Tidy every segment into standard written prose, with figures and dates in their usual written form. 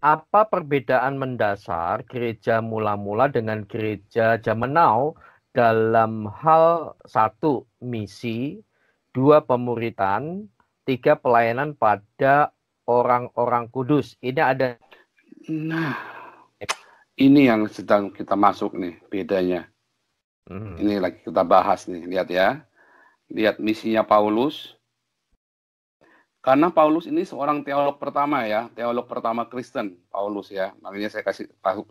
apa perbedaan mendasar gereja mula-mula dengan gereja zaman now dalam hal satu misi, dua pemuritan, tiga pelayanan pada orang-orang kudus. Ini ada. Nah, ini yang sedang kita masuk nih, bedanya. Ini lagi kita bahas nih, lihat ya. Lihat misinya Paulus. Karena Paulus ini seorang teolog pertama ya, teolog pertama Kristen, Paulus ya. Makanya saya kasih tahu.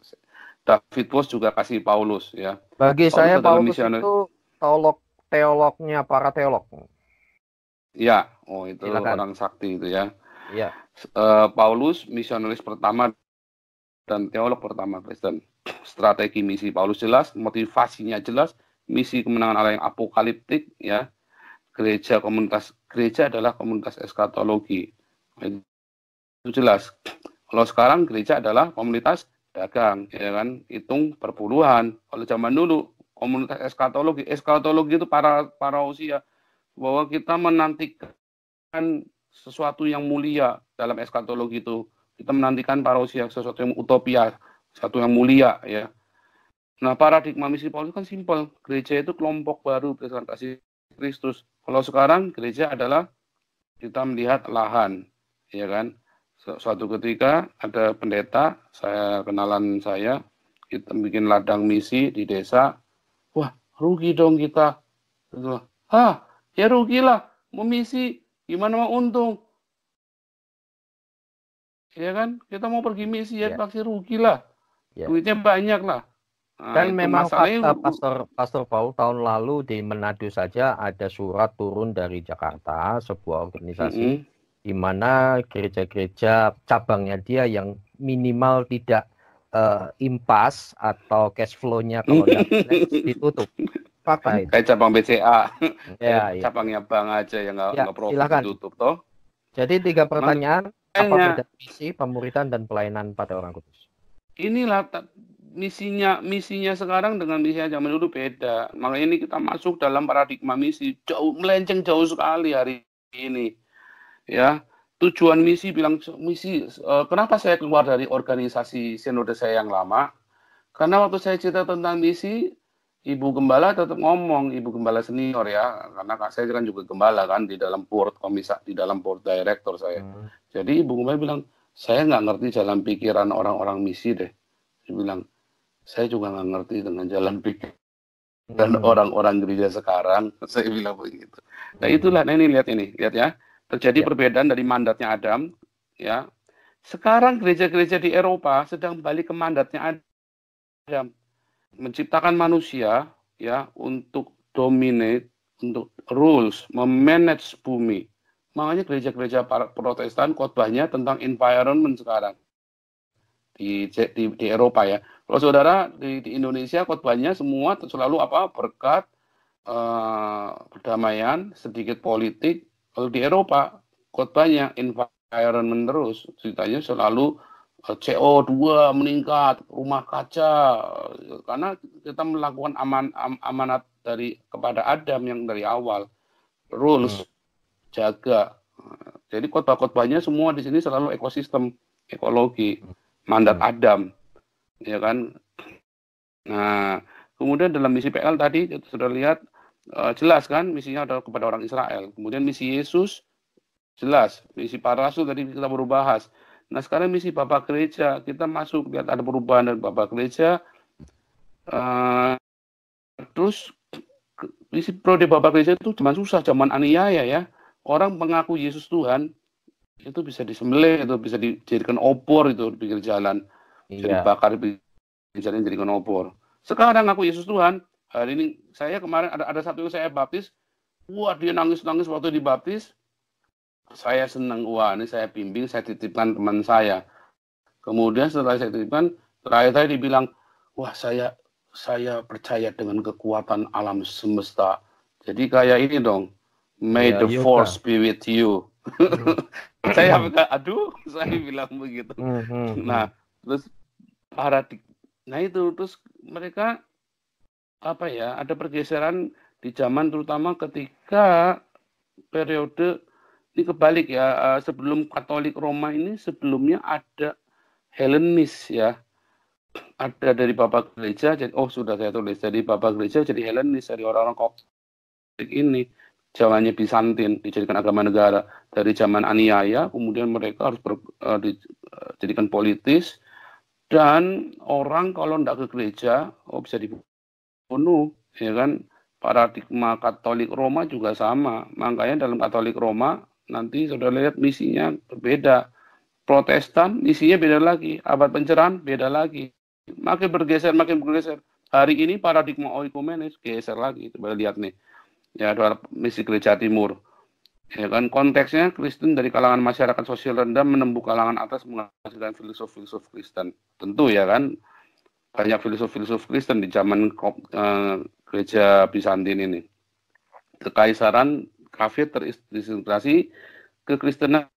David Boaz juga kasih Paulus ya. Bagi Paulus saya adalah Paulus misionaris. itu teolognya para teolog. Ya, oh itu Silakan. orang sakti itu ya. Iya. Paulus misionaris pertama dan teolog pertama Kristen. Strategi misi Paulus jelas, motivasinya jelas, misi kemenangan Allah yang apokaliptik ya. Gereja adalah komunitas eskatologi. Itu jelas. Kalau sekarang gereja adalah komunitas dagang, ya kan? Hitung perpuluhan. Kalau zaman dulu komunitas eskatologi itu para usia bahwa kita menantikan sesuatu yang mulia dalam eskatologi itu. Kita menantikan parousia, sesuatu yang utopia, sesuatu yang mulia ya. Nah, paradigma misi Paulus kan simpel. Gereja itu kelompok baru berdasarkan kasih Kristus. Kalau sekarang gereja adalah kita melihat lahan, ya kan? Suatu ketika ada pendeta, kenalan saya, kita bikin ladang misi di desa. Wah, rugi dong kita. Hah, ya rugilah. Mau misi, gimana mau untung? Ya kan? Kita mau pergi misi, ya pasti rugi lah. Duitnya banyak lah. Nah, Dan memang fakta masalahnya Pastor Paul tahun lalu di Manado saja ada surat turun dari Jakarta, sebuah organisasi di mana gereja-gereja cabangnya dia yang minimal tidak impas atau cash flow-nya kalau ditutup. Fakta itu. Kayak cabang BCA, Ya, cabangnya bank aja yang nggak profit silakan. ditutup toh. Jadi 3 pertanyaan, apa beda misi, pemuritan, dan pelayanan pada orang kudus? Inilah misinya sekarang dengan misinya zaman dulu beda. Makanya ini kita masuk dalam paradigma misi melenceng jauh sekali hari ini. Ya, tujuan misi kenapa saya keluar dari organisasi sinode saya yang lama? Karena waktu saya cerita tentang misi, Ibu Gembala tetap ngomong, Ibu Gembala senior ya, karena saya kan juga gembala kan di dalam board di dalam board director saya. Jadi Ibu Gembala bilang, saya nggak ngerti jalan pikiran orang-orang misi deh. Dia bilang, saya juga nggak ngerti dengan jalan pikiran orang-orang gereja sekarang. Saya bilang begitu. Nah itulah, ini lihat ya. Terjadi perbedaan dari mandatnya Adam, ya. Sekarang gereja-gereja di Eropa sedang balik ke mandatnya Adam. Menciptakan manusia ya untuk dominate, untuk rules, memanage bumi. Makanya gereja-gereja Protestan khotbahnya tentang environment sekarang di Eropa ya. Kalau saudara di Indonesia khotbahnya semua selalu berkat, perdamaian, sedikit politik. Kalau di Eropa khotbahnya environment terus, ceritanya selalu CO2 meningkat, rumah kaca, karena kita melakukan amanat kepada Adam yang dari awal, rules, jaga. Jadi khotbah-khotbahnya semua di sini selalu ekosistem, ekologi, mandat Adam, ya kan. Nah, kemudian dalam misi PL tadi sudah lihat jelas kan misinya adalah kepada orang Israel. Kemudian misi Yesus jelas, misi para rasul tadi kita baru bahas. Nah sekarang misi Bapak Gereja, kita masuk, lihat ada perubahan dari Bapak Gereja. Terus misi prode Bapak Gereja itu zaman susah, zaman aniaya ya. Orang mengaku Yesus Tuhan, itu bisa disembelih, itu bisa dijadikan opor itu di pinggir jalan. Jadi bakar di pinggir jalan dijadikan opor. Sekarang aku Yesus Tuhan, hari ini saya kemarin ada satu yang saya baptis, wah dia nangis-nangis waktu dibaptis. Saya senang, wah ini saya bimbing, saya titipkan teman saya. Kemudian setelah saya titipkan, terakhir dibilang, wah saya percaya dengan kekuatan alam semesta. Jadi kayak ini dong, may the force be with you. Saya bilang begitu. Nah, terus terus mereka ada pergeseran di zaman terutama ketika periode ini kebalik ya, sebelum Katolik Roma ini sebelumnya ada Helenis ya. Ada dari Bapak gereja, jadi sudah saya tulis, dari Bapak gereja jadi Helenis, dari orang-orang Koptik ini. Zamannya Bizantin, dijadikan agama negara. Dari zaman aniaya, kemudian mereka harus dijadikan politis, dan orang kalau tidak ke gereja, bisa dibunuh, ya kan? Paradigma Katolik Roma juga sama. Makanya dalam Katolik Roma, nanti saudara lihat misinya berbeda. Protestan misinya beda lagi, abad pencerahan beda lagi. Makin bergeser. Hari ini paradigma oikumenis geser lagi. Coba lihat nih. Ya, ada misi gereja timur. Ya kan, konteksnya Kristen dari kalangan masyarakat sosial rendah menembus kalangan atas menghasilkan filsuf-filsuf Kristen. Tentu ya kan, banyak filsuf-filsuf Kristen di zaman gereja Bizantin ini. Kekaisaran kafir terintegrasi ke Kristenan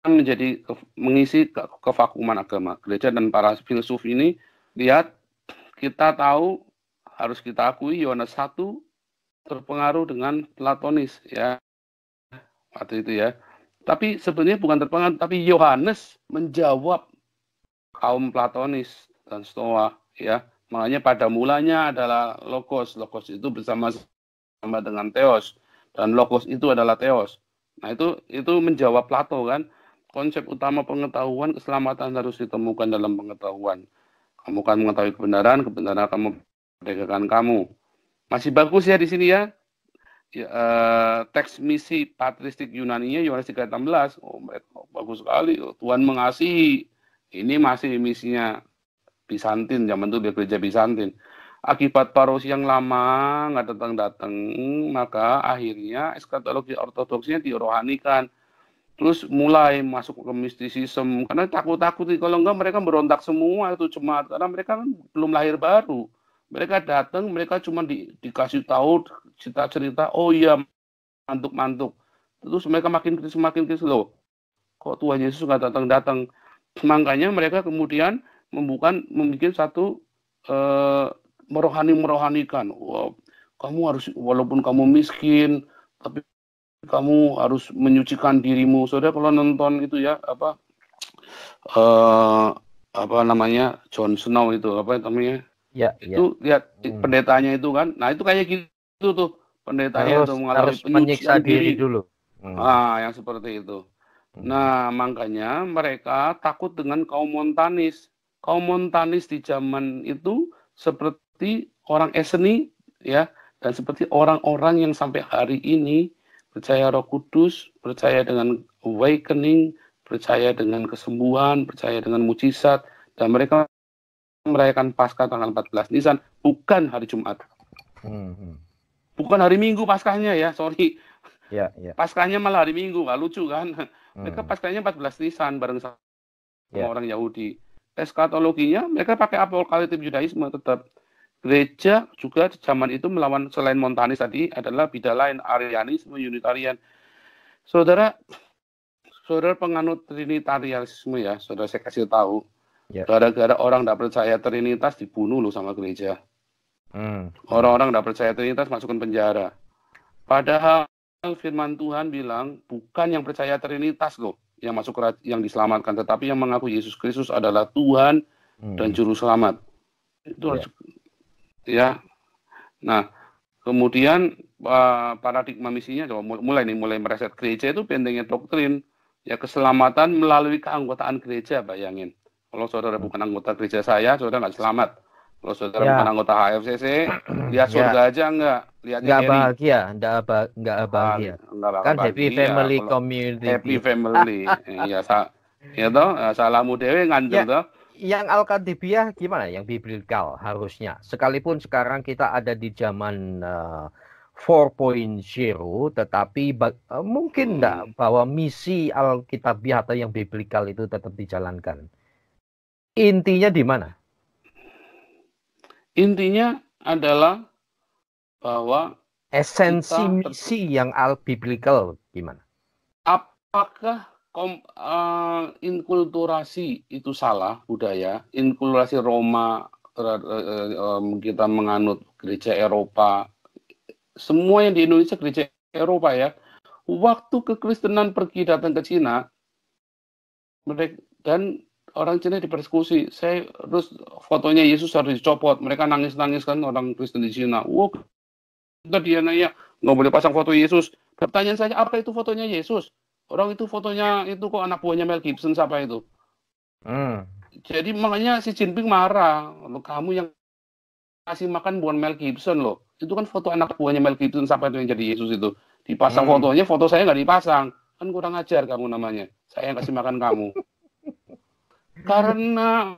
menjadi mengisi kevakuman agama. Gereja dan para filsuf ini, lihat, kita tahu, harus kita akui Yohanes 1 terpengaruh dengan Platonis ya waktu itu ya. Tapi sebenarnya bukan terpengaruh, tapi Yohanes menjawab kaum Platonis dan Stoa ya. Makanya pada mulanya adalah logos itu bersama-sama dengan theos, dan logos itu adalah theos. Nah, itu menjawab Plato kan. Konsep utama pengetahuan, keselamatan harus ditemukan dalam pengetahuan. Kamu akan mengetahui kebenaran akan memerdekakan kamu. Masih bagus ya di sini ya. Teks misi patristik Yunaninya Yohanes 3:16. Bagus sekali. Tuhan mengasihi. Ini masih misinya Bizantin, zaman itu gereja Bizantin. Akibat parosi yang lama nggak datang-datang, maka akhirnya eskatologi ortodoksnya dirohanikan. Terus mulai masuk ke mistisisme, karena takut-takut kalau enggak mereka berontak semua itu jemaat, karena mereka kan belum lahir baru. Mereka datang, mereka cuma dikasih tahu cerita, oh iya mantuk. Terus mereka makin kritis loh. Kok Tuhan Yesus nggak datang-datang? Makanya mereka kemudian membuat satu merohanikan. Wow, kamu harus, walaupun kamu miskin, tapi kamu harus menyucikan dirimu. Saudara kalau nonton itu ya, apa namanya, Jon Snow itu, apa namanya? Ya, itu lihat pendetanya itu kan. Nah, itu kayak gitu tuh. Pendetanya itu mengalami menyiksa diri dulu. Yang seperti itu. Nah, makanya mereka takut dengan kaum Montanis. Kaum Montanis di zaman itu seperti orang Esseni ya, dan seperti orang-orang yang sampai hari ini percaya Roh Kudus, percaya dengan awakening, percaya dengan kesembuhan, percaya dengan mujizat, dan mereka merayakan Paskah tanggal 14 Nisan, bukan hari Jumat. Bukan hari Minggu Paskahnya ya, sorry. Ya. Paskahnya malah hari Minggu, nggak lucu kan? Mereka Paskahnya 14 Nisan bareng sama orang Yahudi. Eskatologinya mereka pakai apokaliptik Yudaisme tetap. Gereja juga di zaman itu melawan, selain Montanis tadi, adalah bidang lain, Arianisme, Unitarian. Saudara penganut Trinitarianisme ya, saudara saya kasih tahu. Gara-gara orang tidak percaya Trinitas dibunuh loh sama gereja. Orang-orang tidak percaya Trinitas masukkan penjara. Padahal firman Tuhan bilang bukan yang percaya Trinitas loh yang masuk yang diselamatkan, tetapi yang mengaku Yesus Kristus adalah Tuhan dan Juru Selamat. Itu harus ya. Nah, kemudian paradigma misinya mulai mereset gereja itu bentengnya doktrin ya, keselamatan melalui keanggotaan gereja. Bayangin, kalau saudara bukan anggota gereja saudara nggak selamat. Kalau saudara bukan anggota HFCC, lihat surga aja nggak bahagia, nggak bahagia. Kan happy family community. Happy family, ya toh, salamu dewe ngandel toh. Yang Alkatibiah gimana? Yang biblikal harusnya. Sekalipun sekarang kita ada di zaman 4.0, tetapi mungkin enggak bahwa misi Alkitabiah atau yang biblikal itu tetap dijalankan. Intinya di mana? Intinya adalah bahwa esensi misi yang biblikal gimana? Apakah inkulturasi itu salah budaya? Inkulturasi Roma, kita menganut gereja Eropa, semua yang di Indonesia gereja Eropa ya. Waktu kekristenan pergi datang ke Cina, mereka dan orang Cina dipersekusi. Terus fotonya Yesus harus dicopot. Mereka nangis-nangis kan orang Kristen di Cina. Wah, kita dia nanya nggak boleh pasang foto Yesus. Pertanyaan saya, apa itu fotonya Yesus? Orang itu fotonya itu kok anak buahnya Mel Gibson siapa itu? Jadi makanya si Jinping marah. Kamu yang kasih makan bukan Mel Gibson loh. Itu kan foto anak buahnya Mel Gibson siapa itu yang jadi Yesus itu. Dipasang fotonya, foto saya nggak dipasang. Kan kurang ajar kamu namanya. Saya yang kasih makan kamu. Karena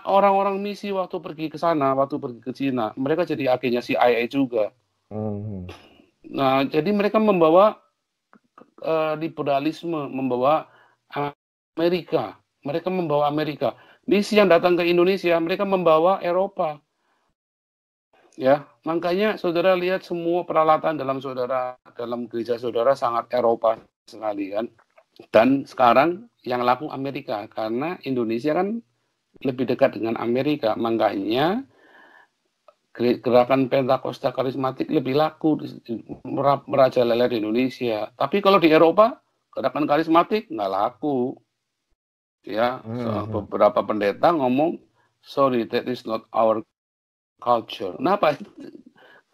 orang-orang misi waktu pergi ke sana, waktu pergi ke Cina, mereka jadi agennya CIA juga. Nah, jadi mereka membawa liberalisme, membawa Amerika. Mereka membawa Amerika. Misi yang datang ke Indonesia, mereka membawa Eropa. Ya, makanya saudara lihat semua peralatan dalam gereja saudara sangat Eropa sekali kan. Dan sekarang yang laku Amerika karena Indonesia kan lebih dekat dengan Amerika, makanya gerakan Pentakosta karismatik lebih laku merajalela di Indonesia. Tapi kalau di Eropa gerakan karismatik nggak laku. Ya, beberapa pendeta ngomong, sorry, that is not our culture. Kenapa?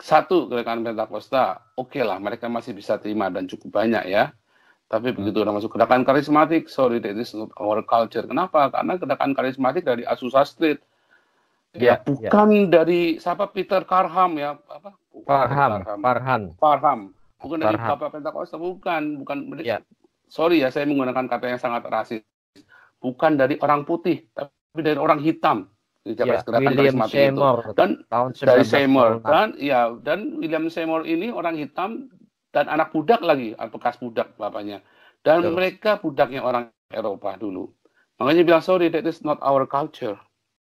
Satu, gerakan Pentakosta, oke lah, mereka masih bisa terima dan cukup banyak ya. Tapi begitu udah masuk gerakan karismatik, sorry, that is not our culture. Kenapa? Karena gerakan karismatik dari Azusa Street. Ya, bukan dari siapa Peter Parham ya, apa? Parham. Bukan dari Bapak Pentakosta, bukan. Sorry ya, saya menggunakan kata yang sangat rasis. Bukan dari orang putih, tapi dari orang hitam. William Seymour dan dari Seymour dan William Seymour ini orang hitam dan anak budak lagi, bekas budak bapaknya. Dan mereka budaknya orang Eropa dulu. Makanya bilang sorry, that is not our culture.